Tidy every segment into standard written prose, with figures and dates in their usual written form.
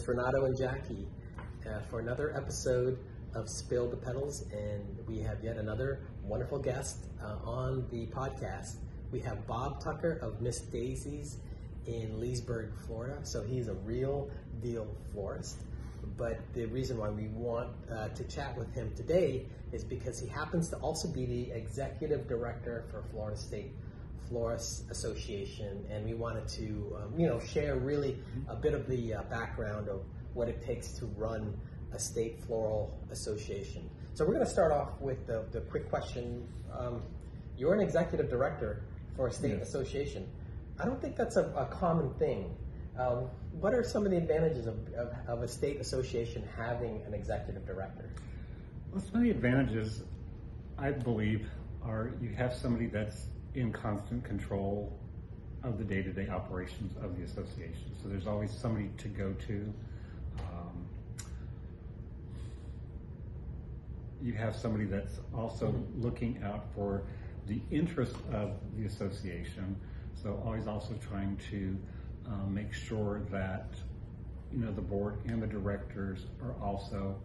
Renato and Jackie for another episode of Spill the Petals, and we have yet another wonderful guest on the podcast. We have Bob Tucker of Miss Daisy's in Leesburg, Florida. So he's a real deal florist. But the reason why we want to chat with him today is because he happens to also be the executive director for Florida State Florists Association, and we wanted to share really a bit of the background of what it takes to run a state floral association. So we're going to start off with the quick question. You're an executive director for a state association. I don't think that's a common thing. What are some of the advantages of a state association having an executive director? Well, some of the advantages, I believe, are you have somebody that's in constant control of the day-to-day operations of the association. So there's always somebody to go to. You have somebody that's also looking out for the interest of the association. So always also trying to make sure that the board and the directors are also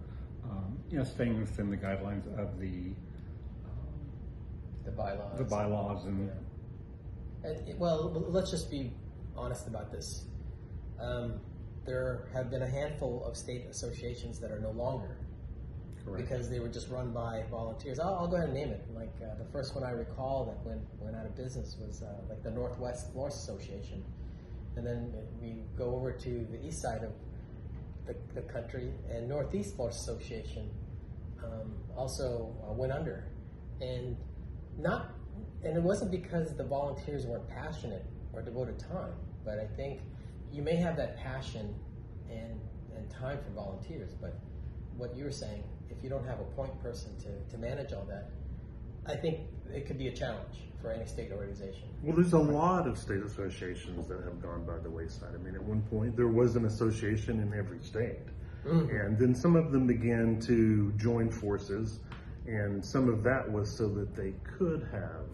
staying within the guidelines of the bylaws and well, let's just be honest about this. There have been a handful of state associations that are no longer. Correct. Because they were just run by volunteers. I'll go ahead and name it. Like the first one I recall that went out of business was like the Northwest Florist Association. And then we go over to the east side of the country, and Northeast Florist Association also went under. And it wasn't because the volunteers weren't passionate or devoted time, but I think you may have that passion and time for volunteers, but what you were saying, if you don't have a point person to manage all that, I think it could be a challenge for any state organization. Well, there's a lot of state associations that have gone by the wayside. I mean, at one point, there was an association in every state. Mm-hmm. And then some of them began to join forces, and some of that was so that they could have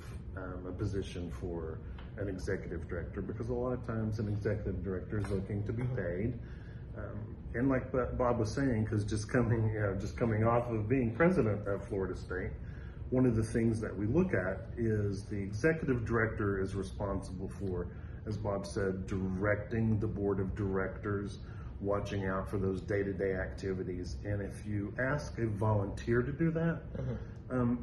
a position for an executive director, because a lot of times an executive director is looking to be paid. And like Bob was saying, because just coming off of being president of Florida State, one of the things that we look at is the executive director is responsible for, as Bob said, directing the board of directors, watching out for those day-to-day activities. And if you ask a volunteer to do that,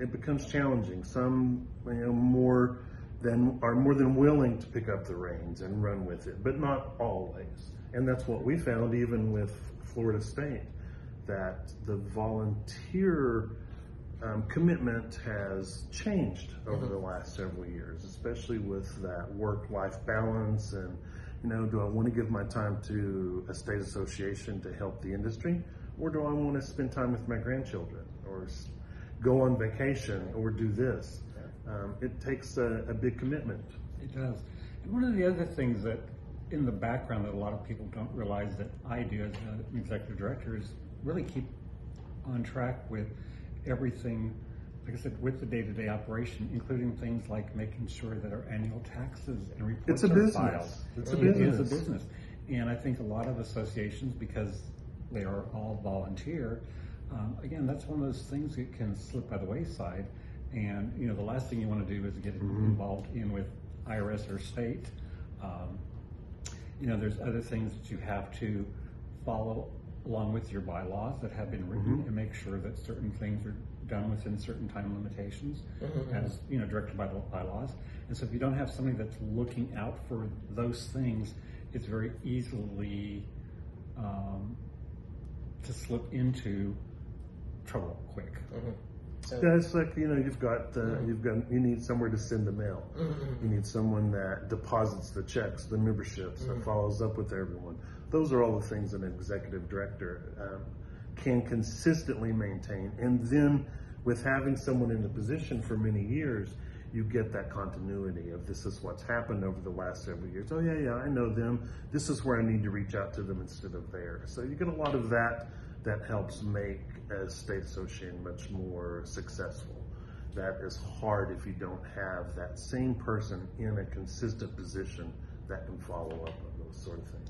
it becomes challenging. Some are more than willing to pick up the reins and run with it, but not always. And that's what we found even with Florida State, that the volunteer commitment has changed over the last several years, especially with that work-life balance. And do I want to give my time to a state association to help the industry, or do I want to spend time with my grandchildren, or go on vacation, or do this? It takes a big commitment. It does. And one of the other things that in the background that a lot of people don't realize that I do as an executive director is really keep on track with everything, like I said, with the day-to-day operation, including things like making sure that our annual taxes and reports are filed. It's a business. It's a business. And I think a lot of associations, because they are all volunteer, again, that's one of those things that can slip by the wayside. And the last thing you want to do is get involved with IRS or state. There's other things that you have to follow along with your bylaws that have been written, and make sure that certain things are done within certain time limitations, as directed by the bylaws. And so if you don't have somebody that's looking out for those things, it's very easily to slip into trouble quick. So, yeah, it's like you need somewhere to send the mail. You need someone that deposits the checks, the memberships, that follows up with everyone. Those are all the things an executive director can consistently maintain. And then with having someone in the position for many years, you get that continuity of this is what's happened over the last several years. Oh yeah, I know them. This is where I need to reach out to them instead of there. So you get a lot of that helps make a state association much more successful. That is hard if you don't have that same person in a consistent position that can follow up on those sort of things.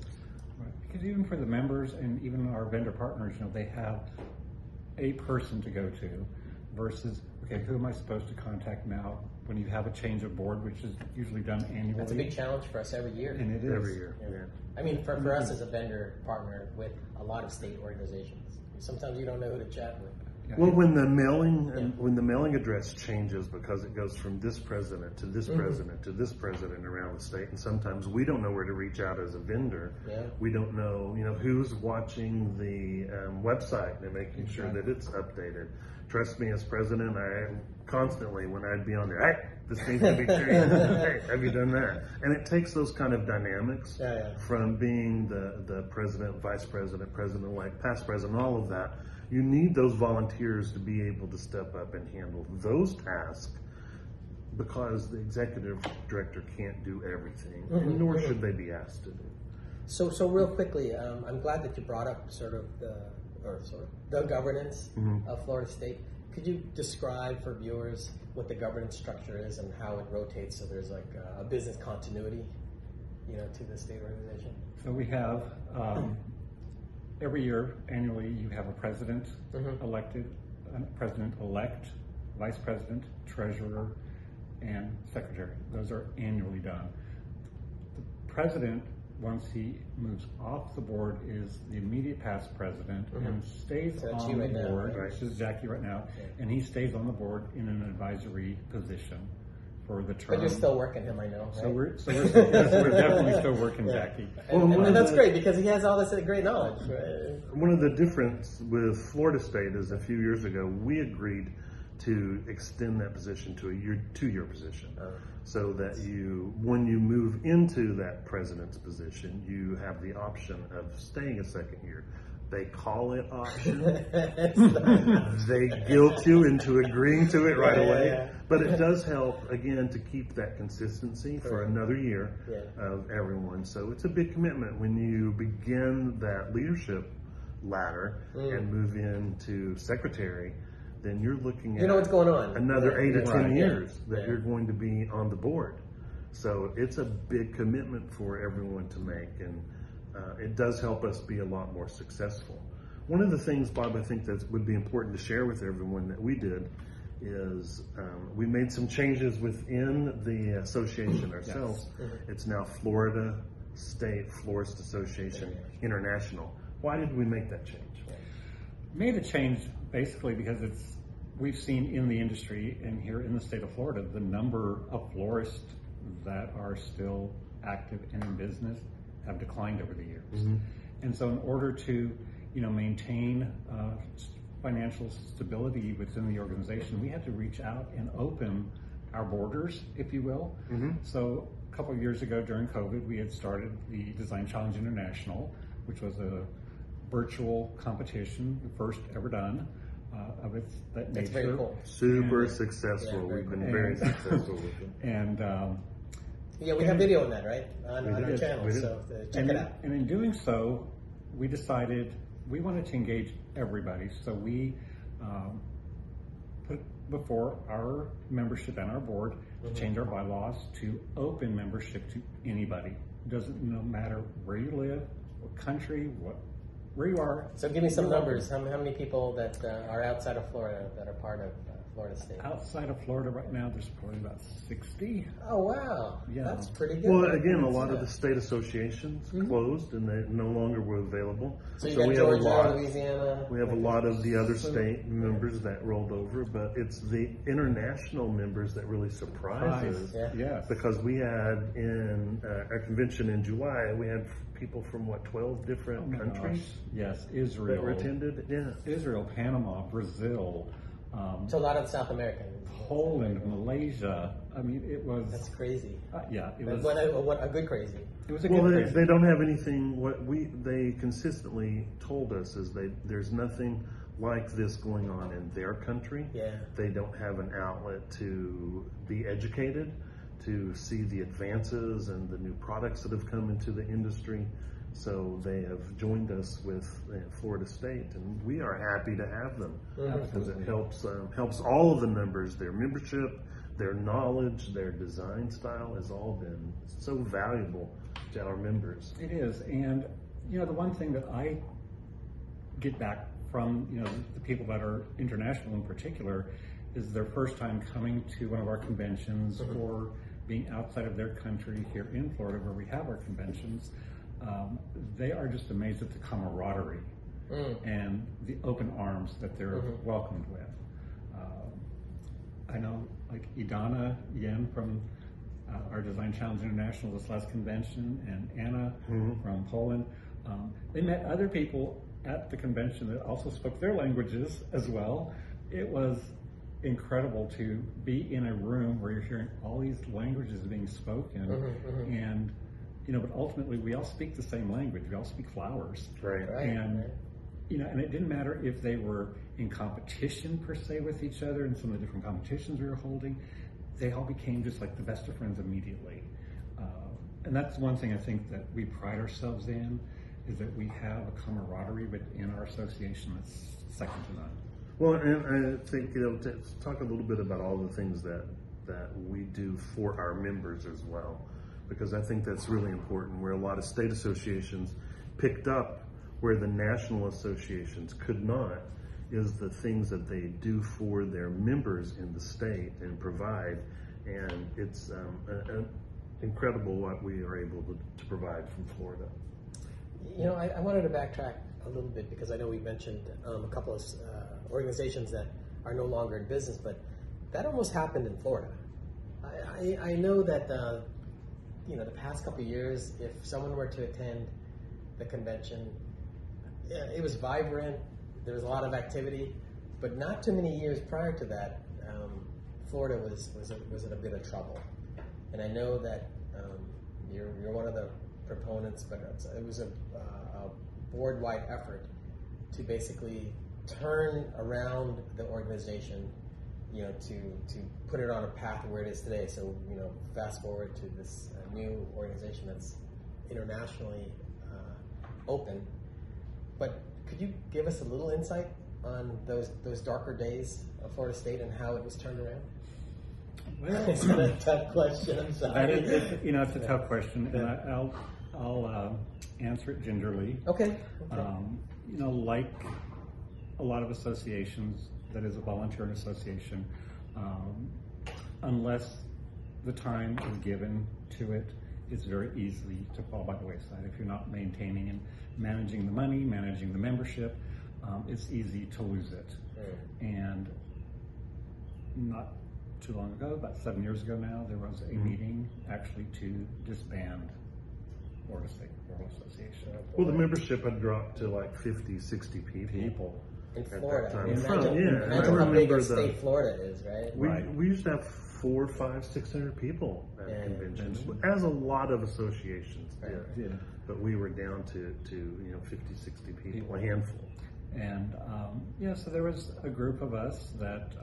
Because even for the members and even our vendor partners, they have a person to go to versus, okay, who am I supposed to contact now when you have a change of board, which is usually done annually. That's a big challenge for us every year. And it is. Every year, yeah. I mean, for us as a vendor partner with a lot of state organizations, sometimes you don't know who to chat with. Yeah. Well, when the mailing address changes because it goes from this president to this president to this president around the state, and sometimes we don't know where to reach out as a vendor. Yeah. We don't know, who's watching the website and making sure that it's updated. Trust me, as president, I constantly, when I'd be on there, hey, this needs to be changed. Hey, have you done that? And it takes those kind of dynamics from being the president, vice president, president-elect, past president, all of that. You need those volunteers to be able to step up and handle those tasks because the executive director can't do everything, and nor should they be asked to do. So real quickly, I'm glad that you brought up the governance of Florida State. Could you describe for viewers what the governance structure is and how it rotates so there's like a business continuity, to the state organization? So we have every year, annually, you have a president elected, a president-elect, vice president, treasurer, and secretary. Those are annually done. The president, once he moves off the board, is the immediate past president and stays on the board, which is Jackie right now, and he stays on the board in an advisory position for the term. But you're still working him, I know. Right? So we're definitely still working Jackie. And that's great because he has all this great knowledge. Right? One of the difference with Florida State is a few years ago we agreed to extend that position to a 2-year position, so that when you move into that president's position, you have the option of staying a second year. They call it option. They guilt you into agreeing to it right away. But it does help, again, to keep that consistency for another year of everyone. So it's a big commitment when you begin that leadership ladder and move into secretary. Then you're looking at what's going on. Another 8 to 10 years that you're going to be on the board. So it's a big commitment for everyone to make, and it does help us be a lot more successful. One of the things, Bob, I think that would be important to share with everyone that we did is we made some changes within the association ourselves. It's now Florida State Florist Association International. Why did we make that change? Made a change basically because we've seen in the industry and here in the state of Florida, the number of florists that are still active and in business have declined over the years. And so in order to, maintain financial stability within the organization, we had to reach out and open our borders, if you will. So a couple of years ago during COVID, we had started the Design Challenge International, which was a virtual competition, the first ever done of its that nature. That's very cool. Super successful. We've been very successful with it. And we have video on that, right? On our channel, so check it out. And in doing so, we decided we wanted to engage everybody. So we put before our membership and our board to change our bylaws to open membership to anybody. No matter where you live, what country, where you are. So give me some numbers. How many people that are outside of Florida that are part of Florida State? Outside of Florida right now, there's probably about 60. Oh, wow. Yeah. That's pretty good. Well, again, a lot of the state associations closed and they no longer were available. So you got we Georgia, have a lot, Louisiana. We have a lot of the other state members that rolled over, but it's the international members that really surprise us. Yes. Because we had in our convention in July, we had people from 12 different countries? Gosh. Yes, Israel. That were attended? Yeah. Israel, Panama, Brazil. So a lot of South American. Poland, Malaysia. I mean, it was. That's crazy. It was. What a good crazy. It was a good crazy. They don't have anything. They consistently told us is there's nothing like this going on in their country. Yeah. They don't have an outlet to be educated, to see the advances and the new products that have come into the industry. So they have joined us with Florida State, and we are happy to have them because it helps all of the members. Their membership, their knowledge, their design style has all been so valuable to our members. It is, and the one thing that I get back from, the people that are international in particular is their first time coming to one of our conventions or being outside of their country here in Florida where we have our conventions. They are just amazed at the camaraderie and the open arms that they're welcomed with. I know like Idana Yen from our Design Challenge International this last convention, and Anna from Poland. They met other people at the convention that also spoke their languages as well. It was incredible to be in a room where you're hearing all these languages being spoken, and but ultimately we all speak the same language. We all speak flowers, Right. and and it didn't matter if they were in competition per se with each other in some of the different competitions we were holding. They all became just like the best of friends immediately. And that's one thing I think that we pride ourselves in, is that we have a camaraderie within our association that's second to none. Well, and I think, to talk a little bit about all the things that we do for our members as well, because I think that's really important, where a lot of state associations picked up where the national associations could not, is the things that they do for their members in the state and provide. And it's incredible what we are able to provide from Florida. I wanted to backtrack a little bit because I know we mentioned a couple of organizations that are no longer in business, but that almost happened in Florida. I know that the past couple of years, if someone were to attend the convention, it was vibrant. There was a lot of activity, but not too many years prior to that, Florida was in a bit of trouble. And I know that you're one of the proponents, but it was a board-wide effort to basically turn around the organization, to put it on a path where it is today. So, fast forward to this new organization that's internationally open. But could you give us a little insight on those darker days of Florida State and how it was turned around? Well, It's a tough question. I'm sorry. It's a tough question, and I'll answer it gingerly. Okay. Like a lot of associations, that is a volunteer association, unless the time is given to it, it's very easy to fall by the wayside. If you're not maintaining and managing the money, managing the membership, it's easy to lose it. And not too long ago, about 7 years ago now, there was a meeting actually to disband Florida State Floral Association. Well, the membership had dropped to like 50, 60 people. In at that Florida. time. Imagine how big remember a state Florida is, right? We used to have 400, 500, 600 people at conventions, as a lot of associations did. Yeah. But we were down to 50, 60 people, a handful. And so there was a group of us that,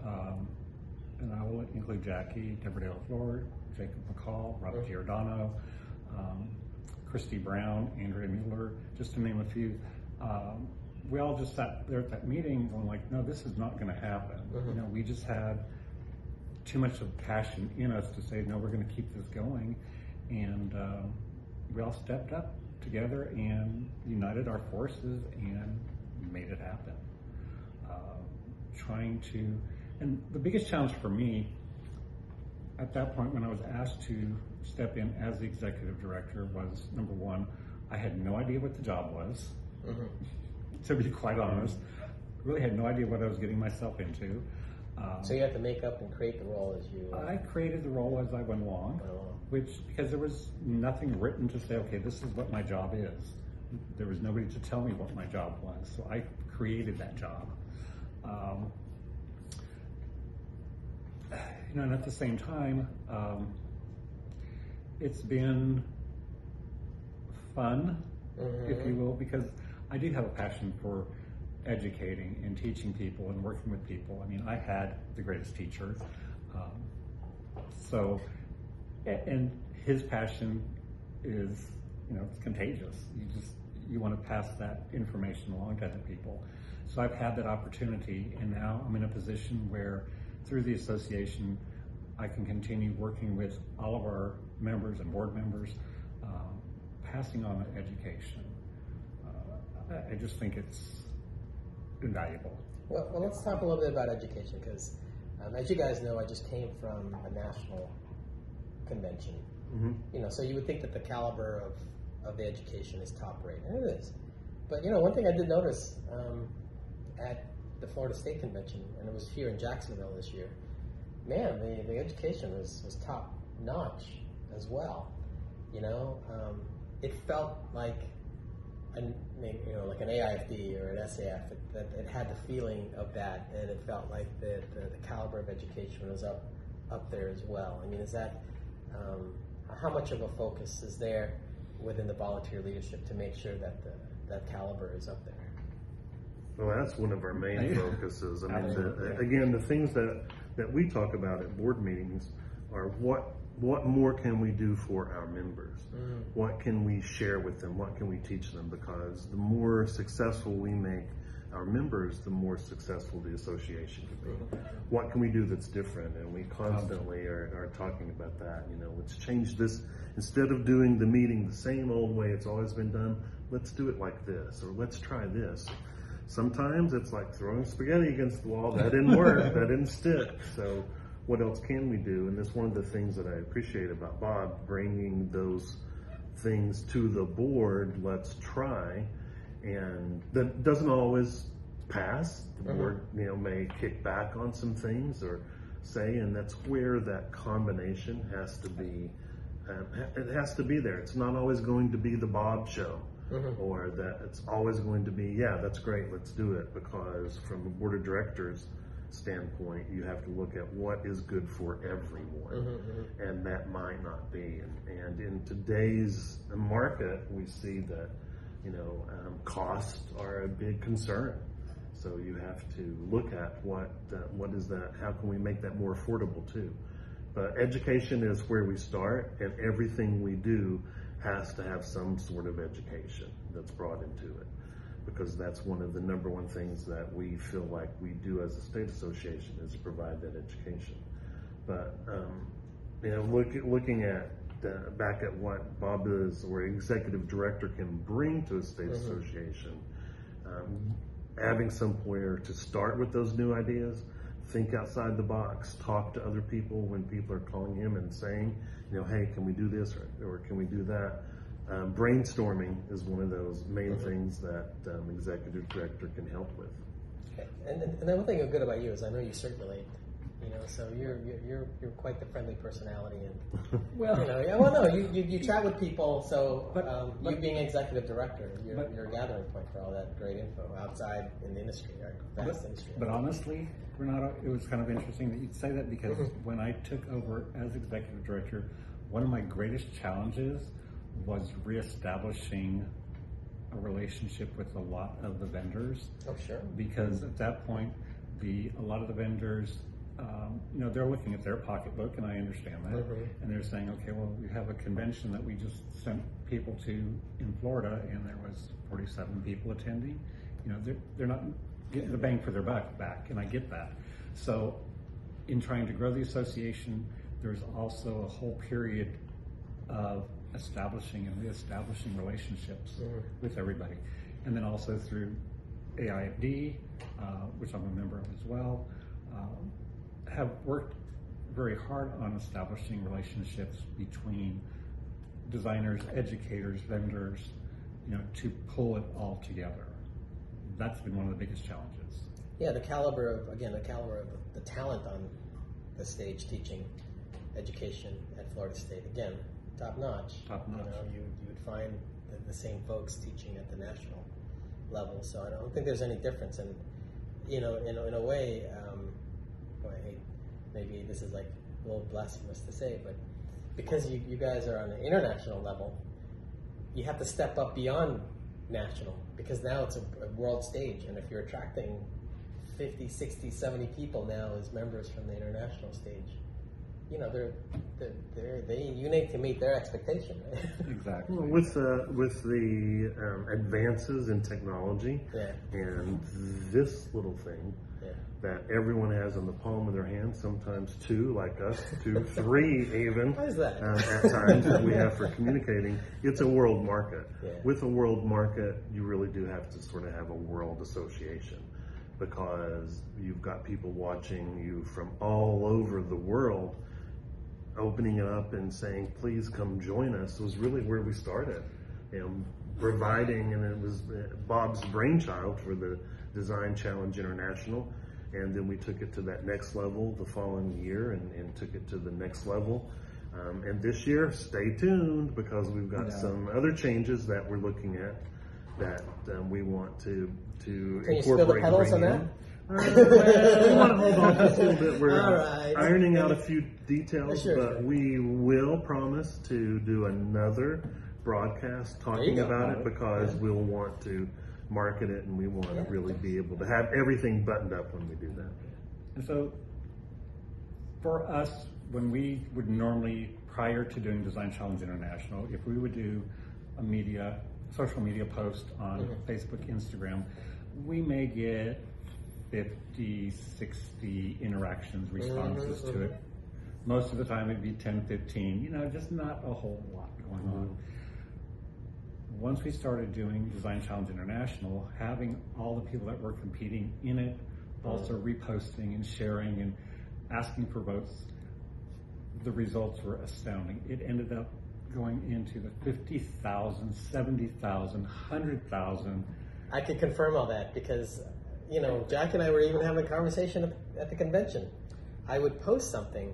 and I will include Jackie, Deborah Dale Floor, Jacob McCall, Robert Giordano, Christy Brown, Andrea Mueller, just to name a few. We all just sat there at that meeting going like, no, this is not going to happen. We just had too much of passion in us to say, no, we're going to keep this going. And we all stepped up together and united our forces and made it happen. And the biggest challenge for me at that point when I was asked to step in as the executive director was, number one, I had no idea what the job was, to be quite honest. Really had no idea what I was getting myself into. So you have to make up and create the role as you... I created the role as I went along, because there was nothing written to say, okay, this is what my job is. There was nobody to tell me what my job was, so I created that job. And at the same time, it's been fun, if you will, because I do have a passion for educating and teaching people and working with people. I mean, I had the greatest teacher. And his passion is, it's contagious. You want to pass that information along to other people. So I've had that opportunity, and now I'm in a position where through the association, I can continue working with all of our members and board members, passing on that education. I just think it's invaluable. Well, let's talk a little bit about education because, as you guys know, I just came from a national convention. So you would think that the caliber of the education is top rate, and it is. But one thing I did notice at the Florida State Convention, and it was here in Jacksonville this year, man, the education was top notch as well. It felt like like an AIFD or an SAF, that it had the feeling of that, and it felt like the caliber of education was up there as well. I mean, is that how much of a focus is there within the volunteer leadership to make sure that that caliber is up there? Well, that's one of our main focuses. I mean, again, the things that we talk about at board meetings are what more can we do for our members? What can we share with them? What can we teach them? Because the more successful we make our members, the more successful the association can be. What can we do that's different? And we constantly are talking about that. Let's change this. Instead of doing the meeting the same old way it's always been done, let's do it like this, or let's try this. Sometimes it's like throwing spaghetti against the wall. That didn't work. That didn't stick. So what else can we do? And that's one of the things that I appreciate about Bob, bringing those things to the board. Let's try. And that doesn't always pass. The board, may kick back on some things or say, and that's where that combination has to be. It has to be there. It's not always going to be the Bob show, or that it's always going to be, yeah, that's great, let's do it. Because from a board of directors standpoint, you have to look at what is good for everyone, and that might not be. And in today's market, we see that costs are a big concern. So you have to look at what is that? How can we make that more affordable too? But education is where we start, and everything we do has to have some sort of education that's brought into it, because that's one of the number one things that we feel like we do as a state association is to provide that education. But looking at back at what Bob is, or executive director can bring to a state association, having somewhere to start with those new ideas, think outside the box, talk to other people when people are calling him and saying, hey, can we do this or can we do that? Brainstorming is one of those main things that executive director can help with. Okay. And then one thing good about you is I know you circulate. So you're quite the friendly personality, and you chat with people. So you being executive director, you're a gathering point for all that great info outside in the industry, our vast industry. But honestly, Renato, it was kind of interesting that you'd say that, because when I took over as executive director, one of my greatest challenges was reestablishing a relationship with a lot of the vendors. Oh, sure. Because at that point, a lot of the vendors, they're looking at their pocketbook, and I understand that. And they're saying, okay, well, we have a convention that we just sent people to in Florida, and there was 47 people attending. They're not getting the bang for their buck back, and I get that. So in trying to grow the association, there's also a whole period of establishing and reestablishing relationships with everybody. And then also through AIFD, which I'm a member of as well, have worked very hard on establishing relationships between designers, educators, vendors, to pull it all together. That's been one of the biggest challenges. Yeah, the caliber of the talent on the stage teaching education at Florida State, again, top notch. Top notch. You would find the same folks teaching at the national level. So I don't think there's any difference. And in a way, I hate, maybe this is like a little blasphemous to say, but because you guys are on an international level, you have to step up beyond national, because now it's a world stage, and if you're attracting 50, 60, 70 people now as members from the international stage, you need to meet their expectation, right? Exactly. Well, with the advances in technology, and this little thing, that everyone has in the palm of their hand, sometimes two, like us, 2, 3 even. Why is that? At times that we have for communicating. It's a world market. Yeah. With a world market, you really do have to sort of have a world association, because you've got people watching you from all over the world. Opening it up and saying, please come join us, was really where we started. Providing, and it was Bob's brainchild for the Design Challenge International. And then we took it to that next level the following year, and took it to the next level. And this year, stay tuned, because we've got some other changes that we're looking at that we want to Can incorporate. you spill the petals on that? We want to hold on just a little bit. We're ironing out a few details, but we will promise to do another broadcast talking about it, because we'll want to market it, and we want to really be able to have everything buttoned up when we do that. And so for us, when we would normally, prior to doing Design Challenge International, if we would do a social media post on Facebook, Instagram, we may get 50, 60 interactions, responses to it. Most of the time it'd be 10, 15, just not a whole lot going on. Once we started doing Design Challenge International, having all the people that were competing in it, also reposting and sharing and asking for votes, the results were astounding. It ended up going into the 50,000, 70,000, 100,000. I could confirm all that, because Jack and I were even having a conversation at the convention. I would post something,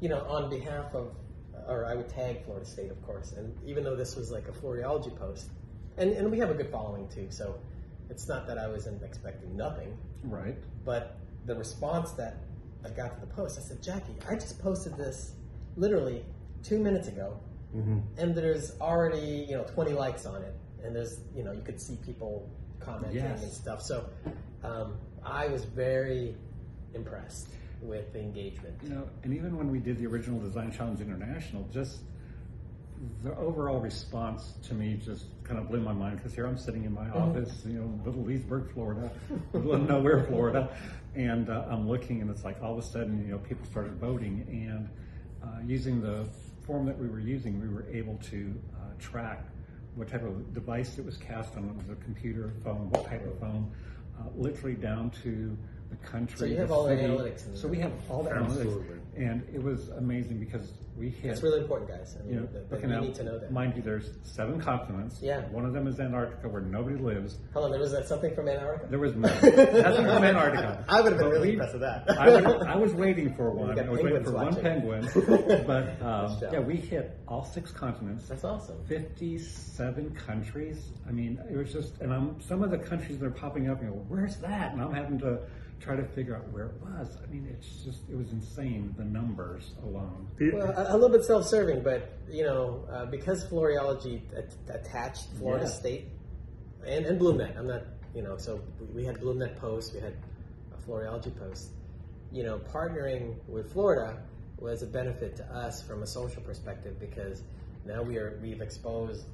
on behalf of, or I would tag Florida State, of course. And even though this was like a Floriology post, and we have a good following too, so it's not that I wasn't expecting nothing. Right. But the response that I got to the post, I said, Jackie, I just posted this literally 2 minutes ago, and there's already 20 likes on it, and there's you could see people commenting and stuff. So I was very impressed with the engagement. And even when we did the original Design Challenge International, just the overall response to me just kind of blew my mind, because here I'm sitting in my office, little Leesburg, Florida, little nowhere, Florida, and I'm looking, and it's like all of a sudden, people started voting, and using the form that we were using, we were able to track what type of device it was cast on. It was a computer, phone, what type of phone, literally down to the country. So you have all the analytics. So we have all the analytics, and it was amazing, because we hit. That's really important, guys. I mean, you need to know that. Mind you, there's 7 continents. Yeah. One of them is Antarctica, where nobody lives. Hold on, there was something from Antarctica? There was nothing from Antarctica. I would have been really impressed with that. I was waiting for one. I was waiting for one penguin. But we hit all 6 continents. That's awesome. 57 countries. I mean, it was just, and some of the countries that are popping up, where's that? And I'm having to try to figure out where it was. I mean, it was insane, the numbers alone. Well, a little bit self-serving, but, because Floriology attached Florida State and BloomNet, I'm not, so we had BloomNet posts, we had a Floriology post. Partnering with Florida was a benefit to us from a social perspective, because now we've exposed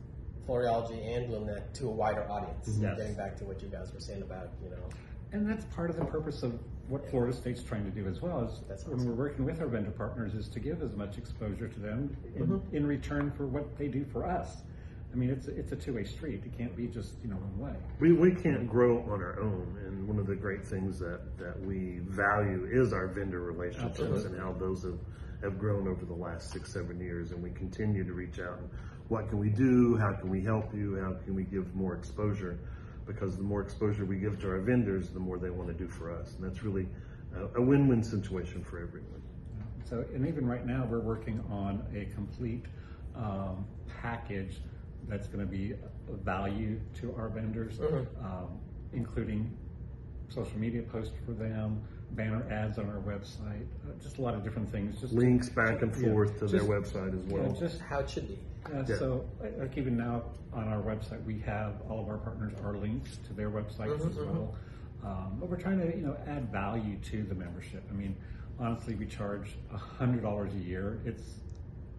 Floriology and BloomNet to a wider audience. Yes. Getting back to what you guys were saying about, And that's part of the purpose of what Florida State's trying to do as well, is when we're working with our vendor partners, is to give as much exposure to them in return for what they do for us. I mean, it's a two-way street. It can't be just, one way. We can't grow on our own, and one of the great things that we value is our vendor relationships and how those have grown over the last 6-7 years, and we continue to reach out. What can we do? How can we help you? How can we give more exposure? Because the more exposure we give to our vendors, the more they want to do for us. And that's really a win-win situation for everyone. So, and even right now, we're working on a complete package that's going to be of value to our vendors, including social media posts for them, banner ads on our website, just a lot of different things. Just links back and forth to their website as well. Just how it should be. So, like even now on our website, we have all of our partners are links to their websites as well. But we're trying to, add value to the membership. I mean, honestly, we charge $100 a year. It's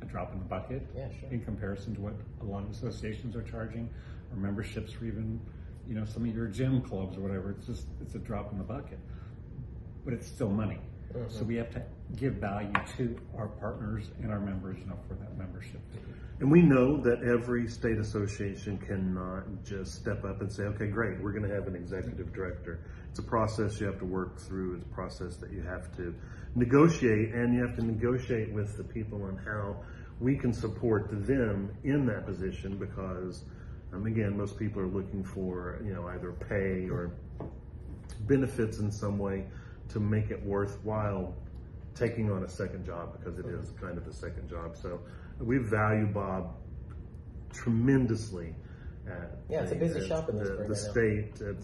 a drop in the bucket in comparison to what a lot of associations are charging, or memberships, or even, some of your gym clubs or whatever. It's a drop in the bucket. but it's still money. So we have to give value to our partners and our members, for that membership fee. And we know that every state association cannot just step up and say, okay, great, we're going to have an executive director. It's a process you have to work through. It's a process that you have to negotiate, and you have to negotiate with the people on how we can support them in that position, because, again, most people are looking for, either pay or benefits in some way to make it worthwhile taking on a second job, because it is kind of a second job. So we value Bob tremendously at it's a busy shop in the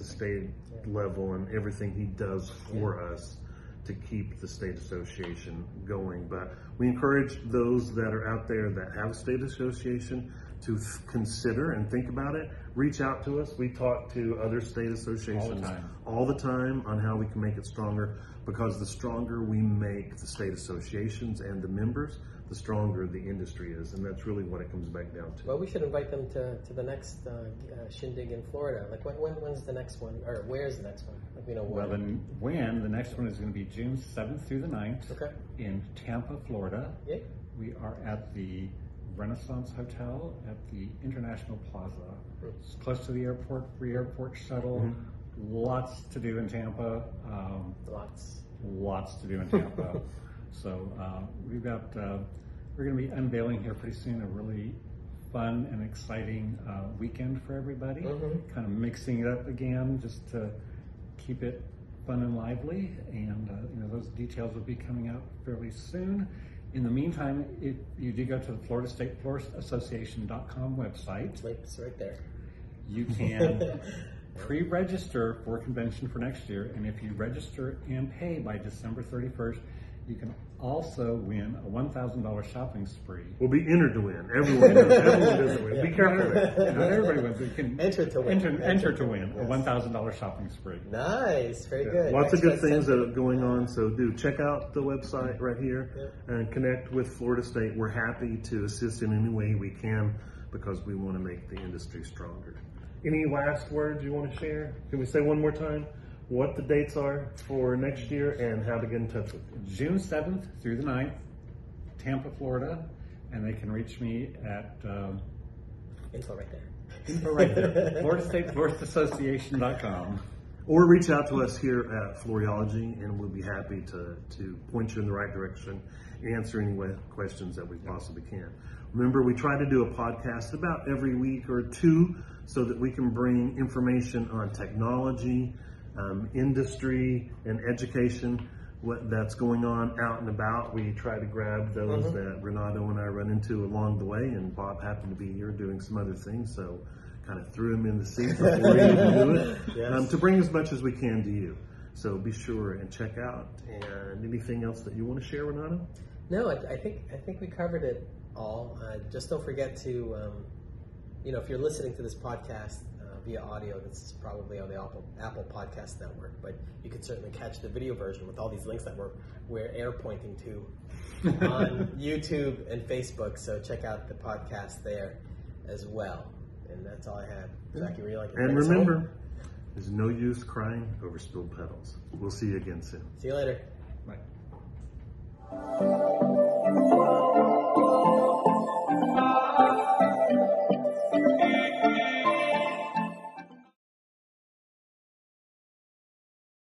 state level, and everything he does for us to keep the state association going. But we encourage those that are out there that have a state association to consider and think about it. Reach out to us. We talk to other state associations all the time on how we can make it stronger, because the stronger we make the state associations and the members, the stronger the industry is, and that's really what it comes back down to. Well, we should invite them to the next shindig in Florida. Like, when's the next one, or where's the next one? Like, we know when. Well, the next one is going to be June 7th through the 9th in Tampa, Florida. Yeah. We are at the Renaissance Hotel at the International Plaza. It's close to the airport, free airport shuttle. Lots to do in Tampa. Lots to do in Tampa. So we've got, we're going to be unveiling here pretty soon a really fun and exciting weekend for everybody. Kind of mixing it up again just to keep it fun and lively. And those details will be coming out fairly soon. In the meantime, if you do go to the Florida State Florist Association.com website, it's right there. You can pre-register for convention for next year, and if you register and pay by December 31st, you can also win a $1,000 shopping spree. We'll be entered to win. Everyone doesn't win. Be careful of that. Not everybody wins. You can enter to win. Enter to win a $1,000 shopping spree. Nice, very good. Lots of good things that are going on. So do check out the website right here and connect with Florida State. We're happy to assist in any way we can, because we want to make the industry stronger. Any last words you want to share? Can we say one more time what the dates are for next year and how to get in touch with you? June 7th through the 9th, Tampa, Florida, and they can reach me at info right there. Info right there. Florida State Florist Association.com. Or reach out to us here at Floriology, and we'll be happy to point you in the right direction and answer any questions that we possibly can. Remember, we try to do a podcast about every week or two so that we can bring information on technology, industry, and education, what that's going on out and about. We try to grab those that Renato and I run into along the way, and Bob happened to be here doing some other things, so kind of threw him in the seat before he even knew it, to bring as much as we can to you. So be sure and check out. And anything else that you want to share, Renato? No, I think we covered it all. Just don't forget to, if you're listening to this podcast via audio, this is probably on the Apple Podcast Network, but you could certainly catch the video version with all these links that we're air pointing to on YouTube and Facebook. So check out the podcast there as well. And that's all I have. Zach, you like to And remember, there's no use crying over spilled petals. We'll see you again soon. See you later. Bye.